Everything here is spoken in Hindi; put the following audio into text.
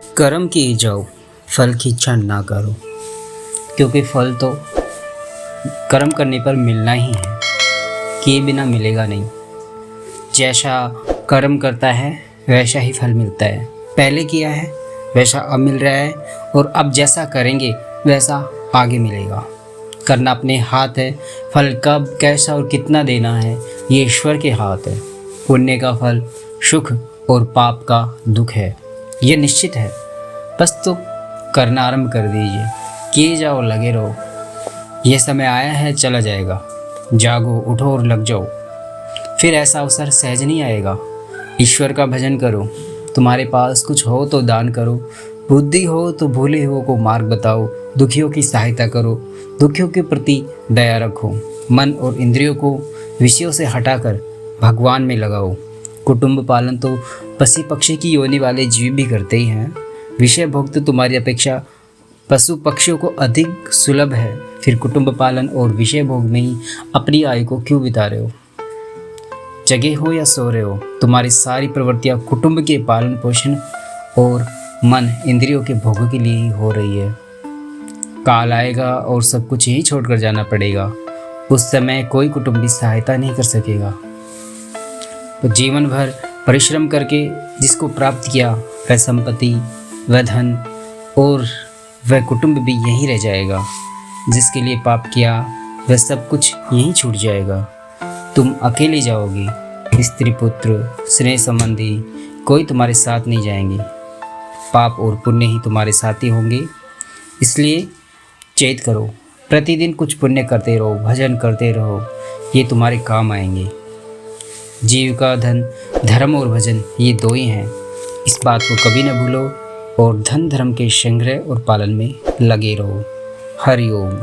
कर्म किए जाओ, फल की इच्छा ना करो, क्योंकि फल तो कर्म करने पर मिलना ही है, किए बिना मिलेगा नहीं। जैसा कर्म करता है वैसा ही फल मिलता है। पहले किया है वैसा अब मिल रहा है, और अब जैसा करेंगे वैसा आगे मिलेगा। करना अपने हाथ है, फल कब, कैसा और कितना देना है ये ईश्वर के हाथ है। पुण्य का फल सुख और पाप का दुख है, ये निश्चित है। बस तो करना आरंभ कर दीजिए, किए जाओ, लगे रहो। ये समय आया है, चला जाएगा। जागो, उठो और लग जाओ, फिर ऐसा अवसर सहज नहीं आएगा। ईश्वर का भजन करो, तुम्हारे पास कुछ हो तो दान करो, बुद्धि हो तो भूले हुओं को मार्ग बताओ, दुखियों की सहायता करो, दुखियों के प्रति दया रखो। मन और इंद्रियों को विषयों से हटाकर भगवान में लगाओ। कुटुंब पालन तो पशु पक्षी की योनि वाले जीव भी करते ही हैं। विषय भोग तो तुम्हारी अपेक्षा पशु पक्षियों को अधिक सुलभ है, फिर कुटुंब पालन और विषय भोग में ही अपनी आयु को क्यों बिता रहे हो? जगे हो या सो रहे हो, तुम्हारी सारी प्रवृत्तियां कुटुंब के पालन पोषण और मन इंद्रियों के भोगों के लिए ही हो रही है। काल आएगा और सब कुछ यही छोड़कर जाना पड़ेगा। उस समय कोई कुटुंबी सहायता नहीं कर सकेगा। तो जीवन भर परिश्रम करके जिसको प्राप्त किया वह संपत्ति, वह धन और वह कुटुंब भी यहीं रह जाएगा। जिसके लिए पाप किया वह सब कुछ यहीं छूट जाएगा। तुम अकेले जाओगे, स्त्री पुत्र स्नेह संबंधी कोई तुम्हारे साथ नहीं जाएंगे। पाप और पुण्य ही तुम्हारे साथी होंगे। इसलिए चेत करो, प्रतिदिन कुछ पुण्य करते रहो, भजन करते रहो, ये तुम्हारे काम आएंगे। जीव का धन धर्म और भजन ये दो ही हैं, इस बात को कभी न भूलो और धन धर्म के संग्रह और पालन में लगे रहो। हरि ओम।